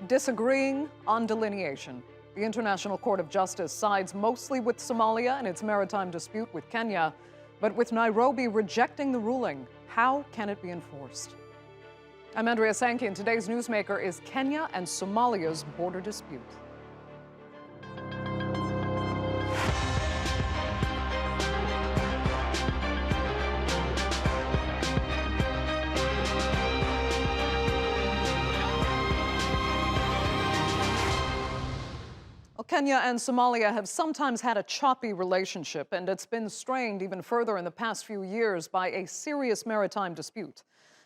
Disagreeing on delineation. The International Court of Justice sides mostly with Somalia in its maritime dispute with Kenya, but with Nairobi rejecting the ruling, how can it be enforced? I'm Andrea Sankey, and today's newsmaker is Kenya and Somalia's border dispute. Kenya and Somalia have sometimes had a choppy relationship, and it's been strained even further in the past few years by a serious maritime dispute.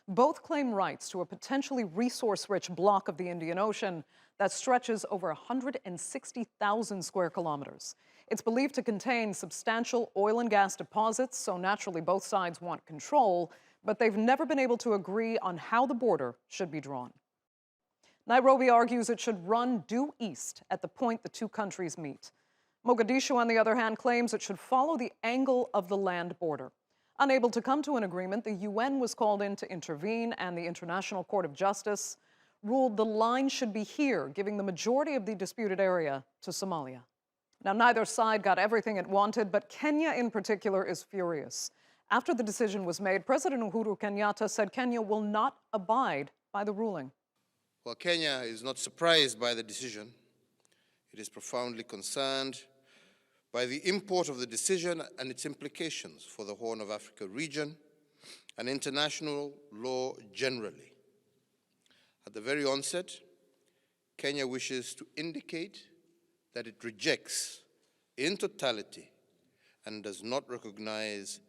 Both claim rights to a potentially resource-rich block of the Indian Ocean that stretches over 160,000 square kilometers. It's believed to contain substantial oil and gas deposits, so naturally both sides want control, but they've never been able to agree on how the border should be drawn. Nairobi argues it should run due east at the point the two countries meet. Mogadishu, on the other hand, claims it should follow the angle of the land border. Unable to come to an agreement, the UN was called in to intervene, and the International Court of Justice ruled the line should be here, giving the majority of the disputed area to Somalia. Now, neither side got everything it wanted, but Kenya in particular is furious. After the decision was made, President Uhuru Kenyatta said Kenya will not abide by the ruling. While Kenya is not surprised by the decision, it is profoundly concerned by the import of the decision and its implications for the Horn of Africa region and international law generally. At the very onset, Kenya wishes to indicate that it rejects in totality and does not recognize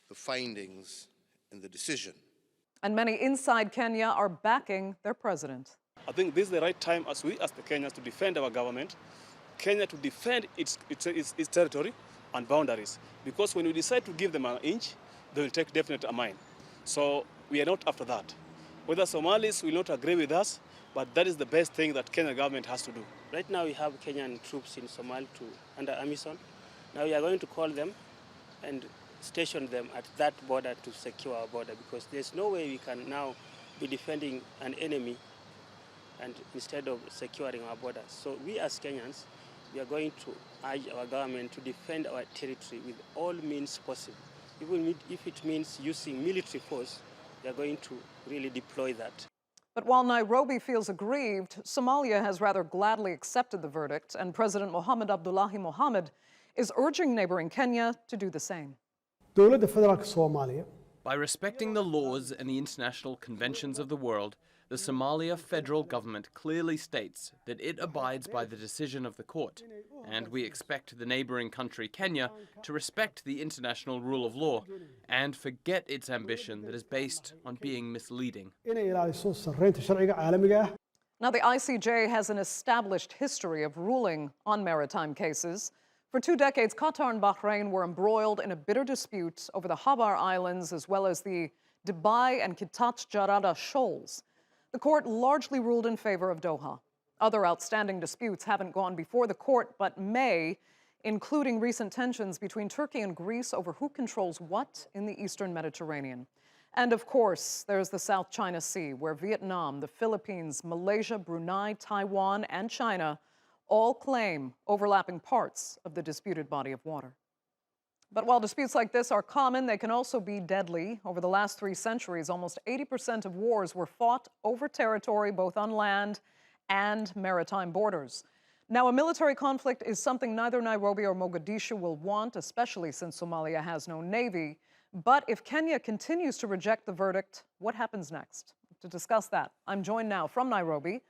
the findings in the decision. And many inside Kenya are backing their president. I think this is the right time as the Kenyans to defend our government, Kenya to defend its territory and boundaries. Because when we decide to give them an inch, they will take definite a mile. So we are not after that. Whether Somalis will not agree with us, but that is the best thing that Kenyan government has to do. Right now we have Kenyan troops in Somalia under AMISOM. Now we are going to call them and station them at that border to secure our border, because there's no way we can now be defending an enemy and instead of securing our borders. So we as Kenyans, we are going to urge our government to defend our territory with all means possible. Even if it means using military force, we are going to really deploy that. But while Nairobi feels aggrieved, Somalia has rather gladly accepted the verdict, and President Mohamed Abdullahi Mohamed is urging neighboring Kenya to do the same. By respecting the laws and the international conventions of the world, the Somalia federal government clearly states that it abides by the decision of the court, and we expect the neighboring country, Kenya, to respect the international rule of law and forget its ambition that is based on being misleading. Now, the ICJ has an established history of ruling on maritime cases. For 2 decades, Qatar and Bahrain were embroiled in a bitter dispute over the Habar Islands as well as the Dubai and Kitat Jarada shoals. The court largely ruled in favor of Doha. Other outstanding disputes haven't gone before the court, but may, including recent tensions between Turkey and Greece over who controls what in the Eastern Mediterranean. And of course, there's the South China Sea, where Vietnam, the Philippines, Malaysia, Brunei, Taiwan, and China all claim overlapping parts of the disputed body of water. But while disputes like this are common, they can also be deadly. Over the last 3 centuries, almost 80% of wars were fought over territory, both on land and maritime borders. Now, a military conflict is something neither Nairobi or Mogadishu will want, especially since Somalia has no navy. But if Kenya continues to reject the verdict, what happens next? To discuss that, I'm joined now from Nairobi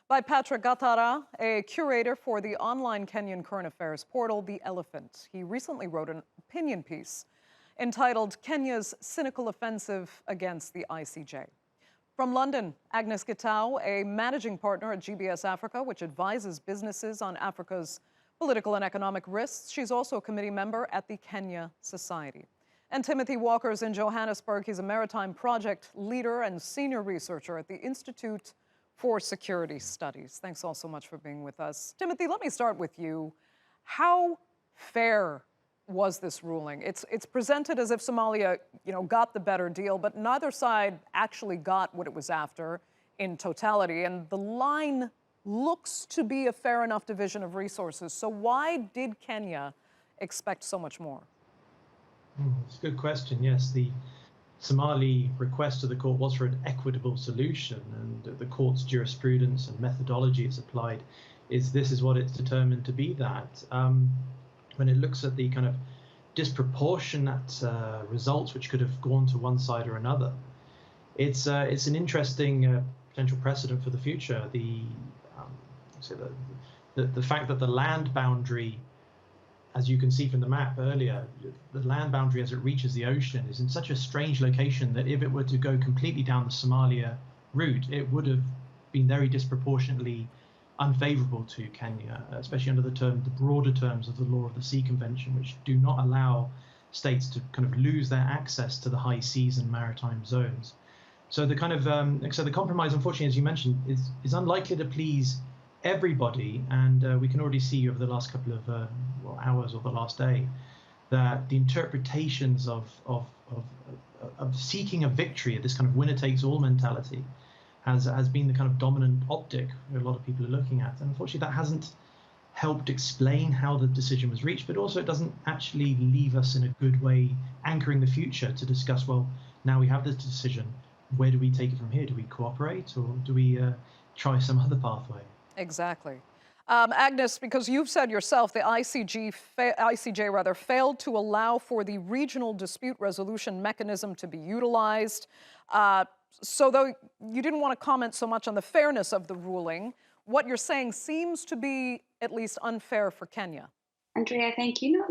by Patrick Gathara, a curator for the online Kenyan current affairs portal, The Elephant. He recently wrote an opinion piece entitled Kenya's Cynical Offensive Against the ICJ. From London, Agnes Gitau, a managing partner at GBS Africa, which advises businesses on Africa's political and economic risks. She's also a committee member at the Kenya Society. And Timothy Walker's in Johannesburg. He's a maritime project leader and senior researcher at the Institute for Security Studies. Thanks all so much for being with us. Timothy, let me start with you. How fair was this ruling? It's presented as if Somalia, got the better deal, but neither side actually got what it was after in totality. And the line looks to be a fair enough division of resources. So why did Kenya expect so much more? It's a good question. Yes, the Somali request to the court was for an equitable solution, and the court's jurisprudence and methodology it's applied this is what it's determined to be that. When it looks at the kind of disproportionate results which could have gone to one side or another, it's an interesting potential precedent for the future. The fact that the land boundary, as you can see from the map earlier, the land boundary as it reaches the ocean is in such a strange location that if it were to go completely down the Somalia route, it would have been very disproportionately unfavorable to Kenya, especially under the broader terms of the Law of the Sea Convention, which do not allow states to kind of lose their access to the high seas and maritime zones. So the kind of the compromise, unfortunately, as you mentioned, is unlikely to please everybody, and we can already see over the last couple of hours or the last day that the interpretations of seeking a victory, this kind of winner-takes-all mentality, has been the kind of dominant optic a lot of people are looking at. And unfortunately, that hasn't helped explain how the decision was reached, but also it doesn't actually leave us in a good way anchoring the future to discuss, well, now we have this decision, where do we take it from here? Do we cooperate, or do we try some other pathway? Exactly. Agnes, because you've said yourself the ICJ failed to allow for the regional dispute resolution mechanism to be utilized. So though you didn't want to comment so much on the fairness of the ruling, what you're saying seems to be at least unfair for Kenya. Andrea, thank you.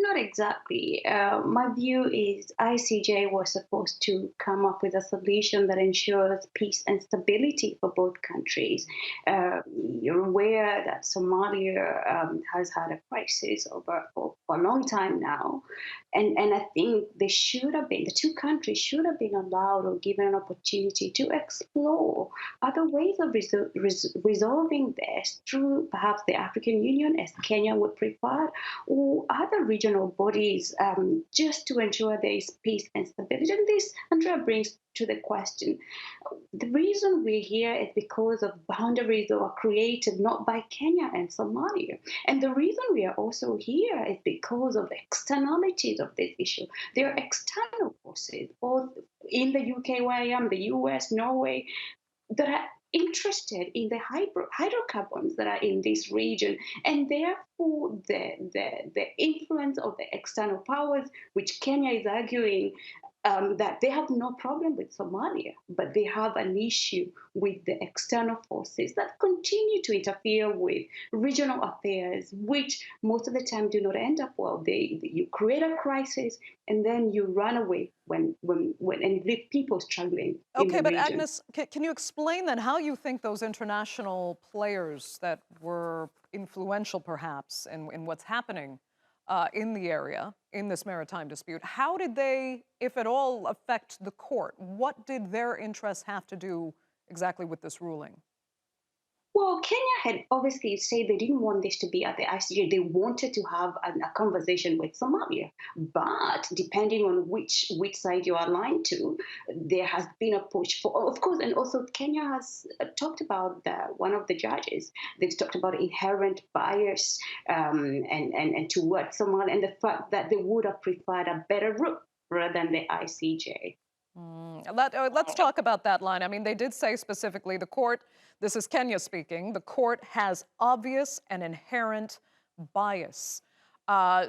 Not exactly. My view is ICJ was supposed to come up with a solution that ensures peace and stability for both countries. You're aware that Somalia has had a crisis for a long time now. And I think the two countries should have been allowed or given an opportunity to explore other ways of resolving this through perhaps the African Union, as Kenya would prefer, or other regional bodies, just to ensure there is peace and stability. And this, Andrea, brings to the question, the reason we're here is because of boundaries that were created not by Kenya and Somalia. And the reason we are also here is because of the externalities of this issue. There are external forces, both in the UK where I am, the US, Norway, that are interested in the hydrocarbons that are in this region, and therefore the influence of the external powers, which Kenya is arguing that they have no problem with Somalia, but they have an issue with the external forces that continue to interfere with regional affairs, which most of the time do not end up well. You create a crisis and then you run away when and leave people struggling. Okay, but Agnes, can you explain then how you think those international players that were influential perhaps in what's happening in the area, in this maritime dispute, how did they, if at all, affect the court? What did their interests have to do exactly with this ruling? Well, Kenya had obviously said they didn't want this to be at the ICJ. They wanted to have a conversation with Somalia. But depending on which side you are aligned to, there has been a push for, of course, and also Kenya has talked about one of the judges. They've talked about inherent bias and towards Somalia, and the fact that they would have preferred a better route rather than the ICJ. Let's talk about that line. I mean, they did say specifically the court, this is Kenya speaking, the court has obvious and inherent bias.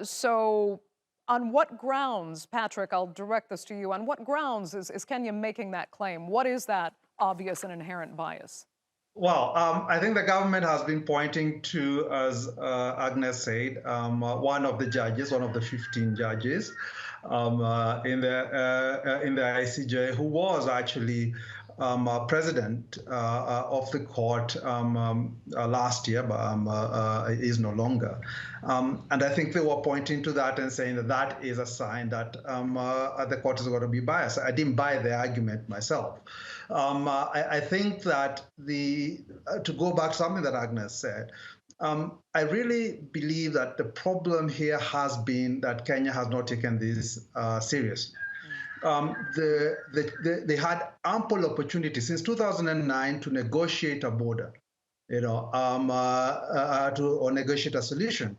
So on what grounds, Patrick, I'll direct this to you, on what grounds is Kenya making that claim? What is that obvious and inherent bias? Well, I think the government has been pointing to, as Agnes said, one of the judges, one of the 15 judges in the ICJ, who was actually president of the court last year, but is no longer. And I think they were pointing to that and saying that that is a sign that the court is going to be biased. I didn't buy the argument myself. I think that to go back to something that Agnes said, I really believe that the problem here has been that Kenya has not taken this seriously. They had ample opportunity since 2009 to negotiate a border to negotiate a solution.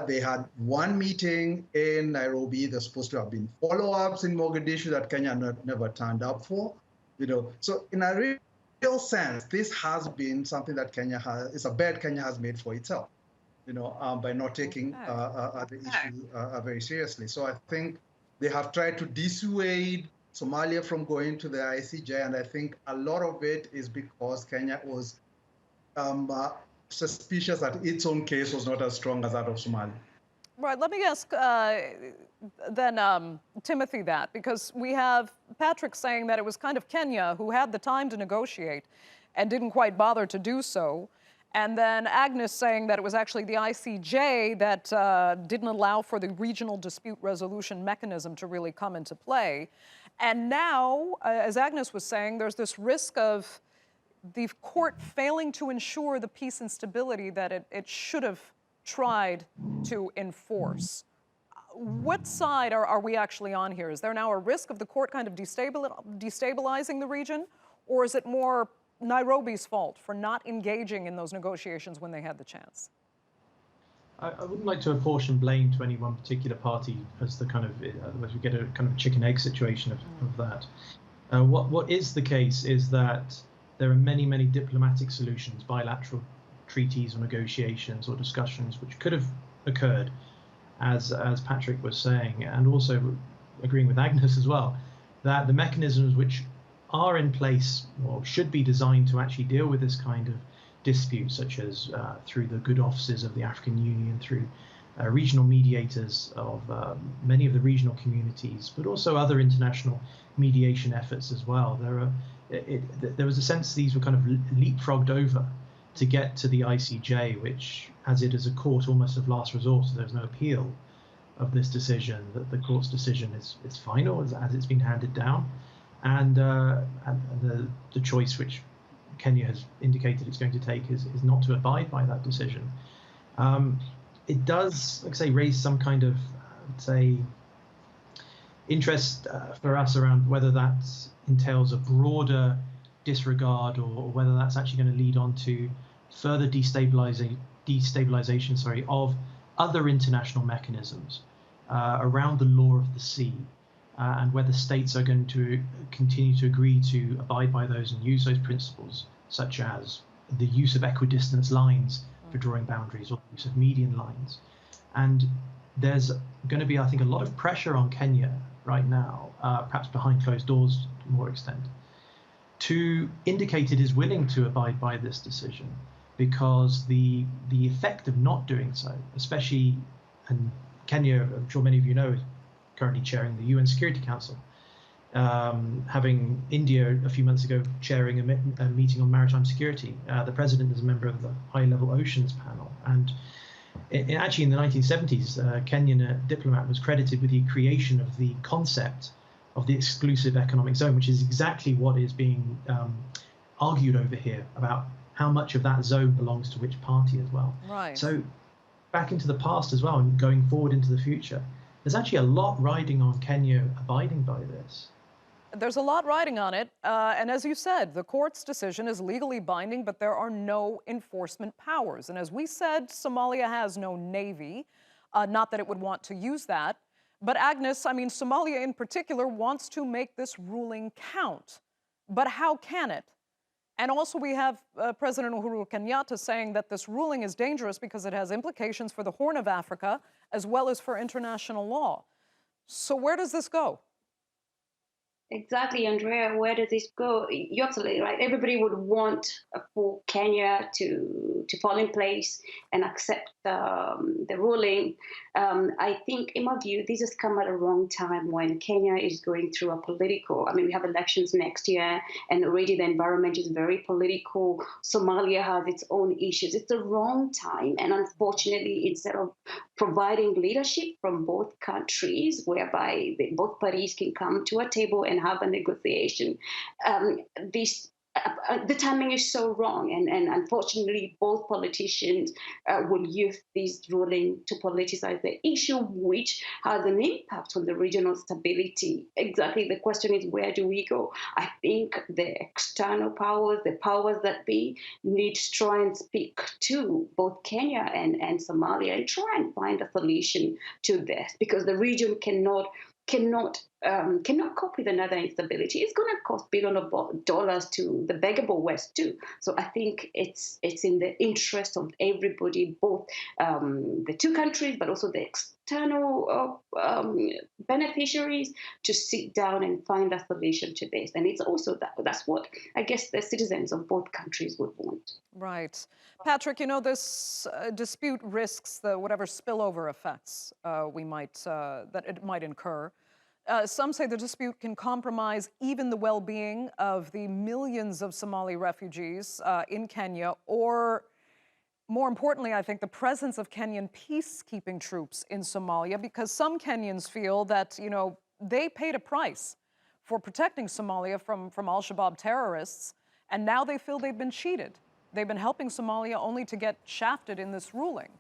They had one meeting in Nairobi. There's supposed to have been follow-ups in Mogadishu that Kenya never turned up for. So in a real sense, this has been something that it's a bet Kenya has made for itself, by not taking the issue very seriously. So I think they have tried to dissuade Somalia from going to the ICJ, and I think a lot of it is because Kenya was suspicious that its own case was not as strong as that of Somalia. Right. Let me ask then Timothy that, because we have Patrick saying that it was kind of Kenya who had the time to negotiate and didn't quite bother to do so. And then Agnes saying that it was actually the ICJ that didn't allow for the regional dispute resolution mechanism to really come into play. And now, as Agnes was saying, there's this risk of the court failing to ensure the peace and stability that it should have tried to enforce. What side are we actually on here? Is there now a risk of the court kind of destabilizing the region, or is it more Nairobi's fault for not engaging in those negotiations when they had the chance? I wouldn't like to apportion blame to any one particular party as the kind of, otherwise we get a kind of chicken-egg situation of that. What is the case is that there are many, many diplomatic solutions, bilateral treaties or negotiations or discussions which could have occurred, as Patrick was saying, and also agreeing with Agnes as well, that the mechanisms which are in place or should be designed to actually deal with this kind of dispute, such as through the good offices of the African Union, through regional mediators of many of the regional communities, but also other international mediation efforts as well. There was a sense these were kind of leapfrogged over to get to the ICJ, which, as it is a court almost of last resort, so there's no appeal of this decision, that the court's decision is final as it's been handed down. And the choice which Kenya has indicated it's going to take is not to abide by that decision. It does, like I say, raise some kind of, interest for us around whether that entails a broader disregard or whether that's actually going to lead on to further destabilization of other international mechanisms around the law of the sea. And whether states are going to continue to agree to abide by those and use those principles, such as the use of equidistance lines for drawing boundaries or the use of median lines. And there's going to be, I think, a lot of pressure on Kenya right now, perhaps behind closed doors to more extent, to indicate it is willing to abide by this decision, because the effect of not doing so, especially, and Kenya, I'm sure many of you know, is currently chairing the UN Security Council, having India a few months ago chairing a meeting on maritime security. The president is a member of the high-level oceans panel. And actually in the 1970s, a Kenyan diplomat was credited with the creation of the concept of the exclusive economic zone, which is exactly what is being argued over here about how much of that zone belongs to which party as well. Right. So back into the past as well and going forward into the future, there's actually a lot riding on Kenya abiding by this. There's a lot riding on it. And as you said, the court's decision is legally binding, but there are no enforcement powers. And as we said, Somalia has no navy, not that it would want to use that. But Agnes, I mean, Somalia in particular wants to make this ruling count. But how can it? And also we have President Uhuru Kenyatta saying that this ruling is dangerous because it has implications for the Horn of Africa as well as for international law. So where does this go? Exactly, Andrea, where does this go? You're absolutely right. Everybody would want for Kenya to fall in place and accept the ruling. I think, in my view, this has come at a wrong time when Kenya is going through a political, I mean, we have elections next year, and already the environment is very political. Somalia has its own issues. It's the wrong time. And unfortunately, instead of providing leadership from both countries, whereby both parties can come to a table and have a negotiation, this the timing is so wrong, and unfortunately, both politicians will use this ruling to politicize the issue, which has an impact on the regional stability. Exactly, the question is, where do we go? I think the external powers, the powers that be, need to try and speak to both Kenya and Somalia and try and find a solution to this, because the region cannot cope with another instability. It's going to cost billions of dollars to the beggable West too. So I think it's in the interest of everybody, both the two countries, but also the external beneficiaries, to sit down and find a solution to this. And it's also that's what I guess the citizens of both countries would want. Right. Patrick, you know, this dispute risks whatever spillover effects that it might incur. Some say the dispute can compromise even the well-being of the millions of Somali refugees in Kenya, or more importantly, I think, the presence of Kenyan peacekeeping troops in Somalia, because some Kenyans feel that, you know, they paid a price for protecting Somalia from al-Shabaab terrorists, and now they feel they've been cheated. They've been helping Somalia only to get shafted in this ruling.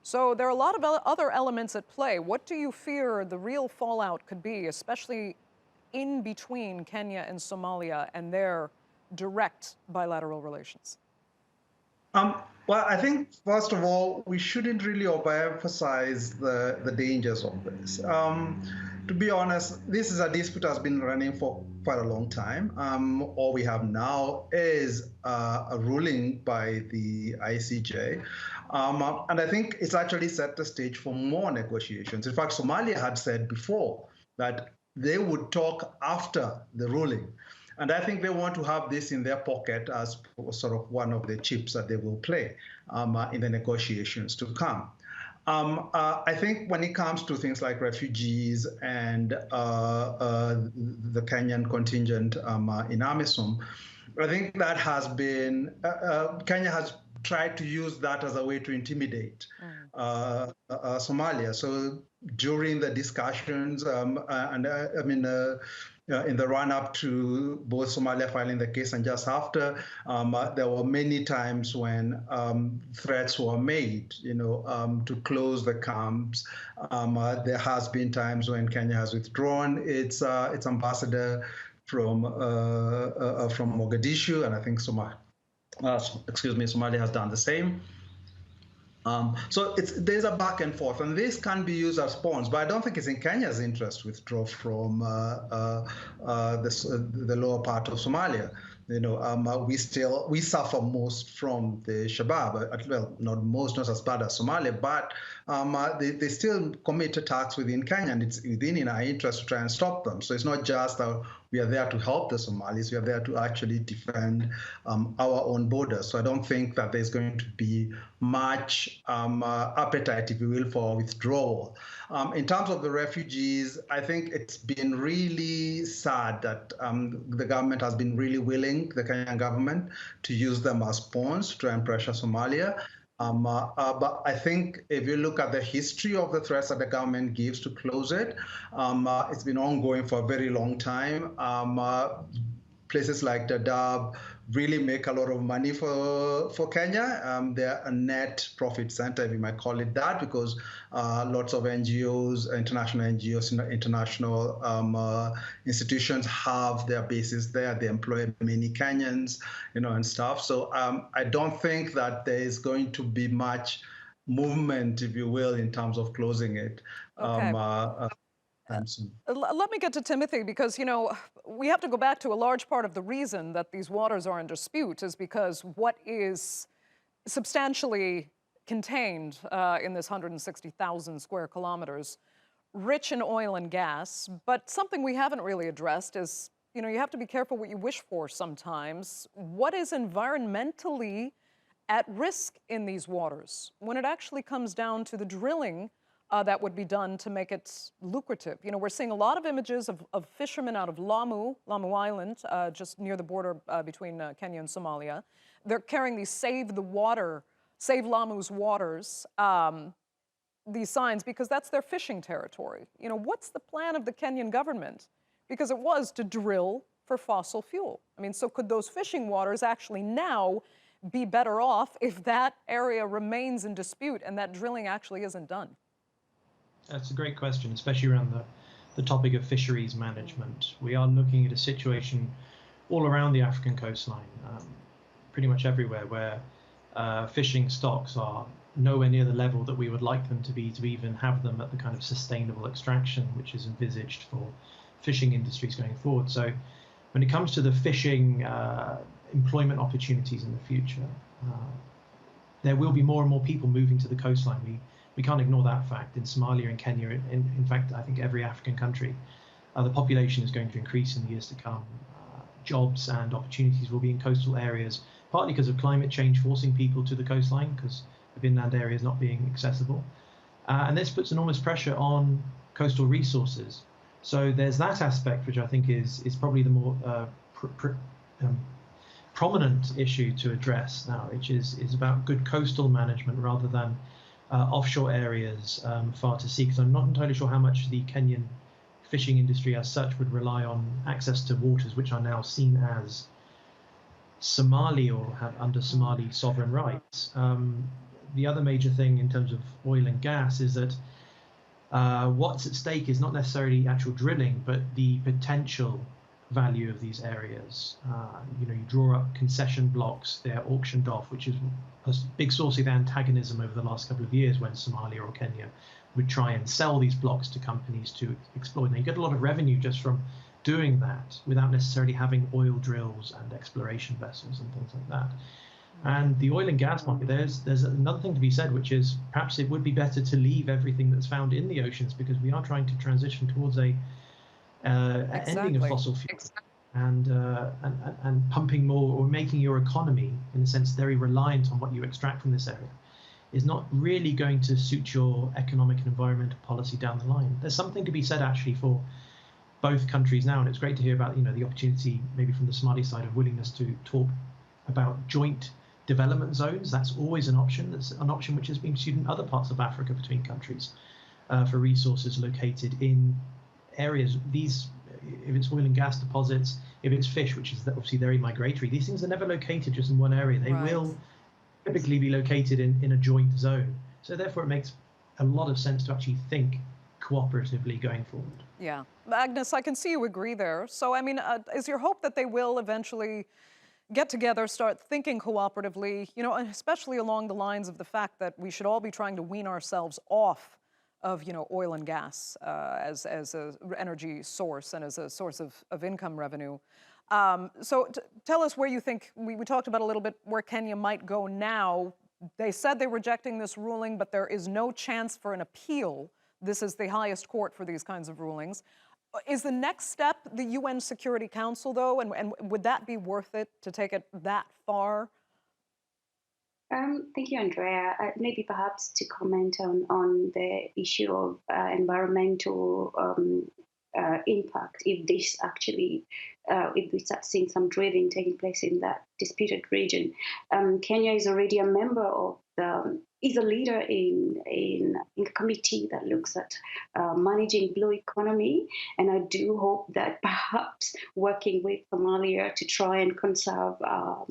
So there are a lot of other elements at play. What do you fear the real fallout could be, especially in between Kenya and Somalia and their direct bilateral relations? Well, I think, first of all, we shouldn't really overemphasize the dangers of this. To be honest, this is a dispute that's been running for quite a long time. All we have now is a ruling by the ICJ. And I think it's actually set the stage for more negotiations. In fact, Somalia had said before that they would talk after the ruling. And I think they want to have this in their pocket as sort of one of the chips that they will play in the negotiations to come. I think when it comes to things like refugees and the Kenyan contingent in AMISOM, I think that has been, Kenya has tried to use that as a way to intimidate Somalia. So during the discussions, in the run-up to both Somalia filing the case and just after, there were many times when threats were made, to close the camps. There has been times when Kenya has withdrawn its ambassador from Mogadishu, and I think Somalia has done the same. So there's a back and forth, and this can be used as pawns, but I don't think it's in Kenya's interest to withdraw from the lower part of Somalia. We suffer most from the Shabaab. Well, not most, not as bad as Somalia, but they still commit attacks within Kenya, and it's in our interest to try and stop them. So it's not just that we are there to help the Somalis, we are there to actually defend our own borders. So I don't think that there's going to be much appetite, if you will, for withdrawal. In terms of the refugees, I think it's been really sad that the government has been really willing, the Kenyan government, to use them as pawns to try and pressure Somalia. But I think if you look at the history of the threats that the government gives to close it, it's been ongoing for a very long time. Places like Dadaab really make a lot of money for Kenya. They're a net profit center, if you might call it that, because lots of NGOs, international NGOs, international institutions have their bases there. They employ many Kenyans, and stuff. So I don't think that there is going to be much movement, if you will, in terms of closing it. Okay. Let me get to Timothy, because, we have to go back to a large part of the reason that these waters are in dispute is because what is substantially contained in this 160,000 square kilometers, rich in oil and gas. But something we haven't really addressed is, you have to be careful what you wish for sometimes. What is environmentally at risk in these waters when it actually comes down to the drilling that would be done to make it lucrative? We're seeing a lot of images of fishermen out of Lamu Island, just near the border between Kenya and Somalia. They're carrying these Save Lamu's waters, these signs, because that's their fishing territory. What's the plan of the Kenyan government? Because it was to drill for fossil fuel. I mean, so could those fishing waters actually now be better off if that area remains in dispute and that drilling actually isn't done? That's a great question, especially around the topic of fisheries management. We are looking at a situation all around the African coastline, pretty much everywhere, where fishing stocks are nowhere near the level that we would like them to be to even have them at the kind of sustainable extraction which is envisaged for fishing industries going forward. So when it comes to the fishing employment opportunities in the future, there will be more and more people moving to the coastline. We can't ignore that fact. In Somalia and Kenya, in fact, I think every African country, the population is going to increase in the years to come. Jobs and opportunities will be in coastal areas, partly because of climate change forcing people to the coastline, because of inland areas not being accessible. And this puts enormous pressure on coastal resources. So there's that aspect, which I think is probably the more prominent issue to address now, which is about good coastal management rather than offshore areas far to sea, because I'm not entirely sure how much the Kenyan fishing industry as such would rely on access to waters which are now seen as Somali or have under Somali sovereign rights. The other major thing in terms of oil and gas is that what's at stake is not necessarily actual drilling, but the potential value of these areas. You draw up concession blocks, they're auctioned off, which is a big source of antagonism over the last couple of years when Somalia or Kenya would try and sell these blocks to companies to exploit. And you get a lot of revenue just from doing that without necessarily having oil drills and exploration vessels and things like that. And the oil and gas market, there's another thing to be said, which is perhaps it would be better to leave everything that's found in the oceans, because we are trying to transition towards an ending of fossil fuels and pumping more or making your economy, in a sense, very reliant on what you extract from this area, is not really going to suit your economic and environmental policy down the line. There's something to be said actually for both countries now, and it's great to hear about the opportunity maybe from the Somali side of willingness to talk about joint development zones. That's always an option. That's an option which has been pursued in other parts of Africa between countries for resources located in areas. These, if it's oil and gas deposits, if it's fish, which is obviously very migratory, these things are never located just in one area. They will typically be located in a joint zone. So therefore it makes a lot of sense to actually think cooperatively going forward. Yeah. Agnes, I can see you agree there. So, I mean, is your hope that they will eventually get together, start thinking cooperatively, especially along the lines of the fact that we should all be trying to wean ourselves off of, oil and gas as an energy source and as a source of income revenue. So tell us where you think, we talked about a little bit where Kenya might go now. They said they're rejecting this ruling, but there is no chance for an appeal. This is the highest court for these kinds of rulings. Is the next step the UN Security Council, though, and would that be worth it to take it that far? Thank you, Andrea. Maybe perhaps to comment on the issue of environmental impact, if this actually, if we start seeing some drilling taking place in that disputed region. Kenya is already a member of is a leader in a committee that looks at managing blue economy, and I do hope that perhaps working with Somalia to try and conserve our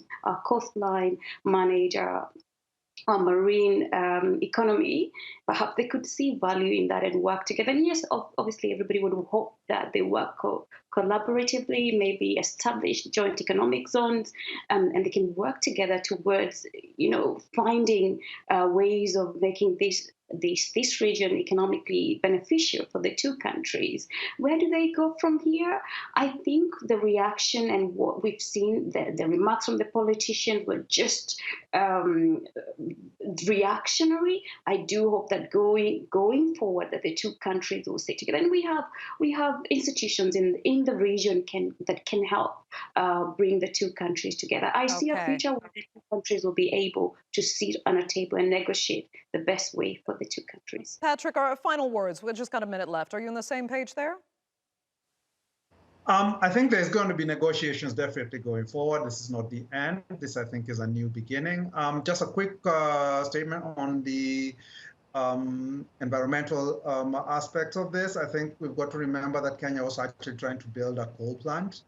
coastline, manage our marine economy, perhaps they could see value in that and work together. And yes, obviously everybody would hope that they work collaboratively, maybe establish joint economic zones, and they can work together towards, finding ways of making this region economically beneficial for the two countries. Where do they go from here? I think the reaction and what we've seen, the remarks from the politicians were just reactionary. I do hope that going forward that the two countries will stay together, and we have institutions in the region that can help bring the two countries together. I see a future where the two countries will be able to sit on a table and negotiate the best way for the two countries. Patrick, our final words. We've just got a minute left. Are you on the same page there? I think there's going to be negotiations definitely going forward. This is not the end. This, I think, is a new beginning. Just a quick statement on the environmental aspects of this. I think we've got to remember that Kenya was actually trying to build a coal plant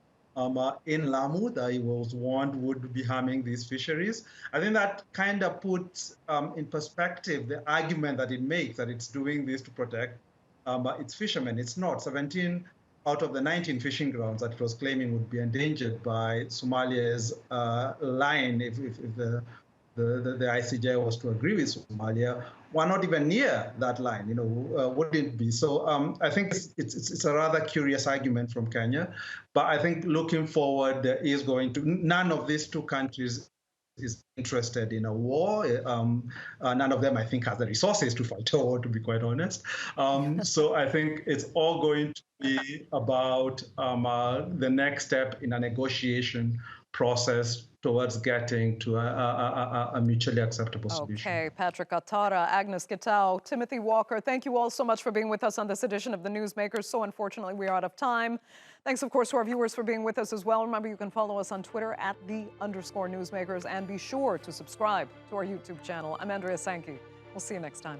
in Lamu that he was warned would be harming these fisheries. I think that kind of puts in perspective the argument that it makes that it's doing this to protect its fishermen. It's not. 17 out of the 19 fishing grounds that it was claiming would be endangered by Somalia's line if the ICJ was to agree with Somalia, were not even near that line, would it be? So I think it's a rather curious argument from Kenya, but I think looking forward, there is going to, none of these two countries is interested in a war. None of them, I think, has the resources to fight a war, to be quite honest. So I think it's all going to be about the next step in a negotiation process towards getting to a mutually acceptable solution. Okay, Patrick Gathara, Agnes Gitau, Timothy Walker, thank you all so much for being with us on this edition of The Newsmakers. So unfortunately, we are out of time. Thanks, of course, to our viewers for being with us as well. Remember, you can follow us on Twitter at @the_newsmakers, and be sure to subscribe to our YouTube channel. I'm Andrea Sankey. We'll see you next time.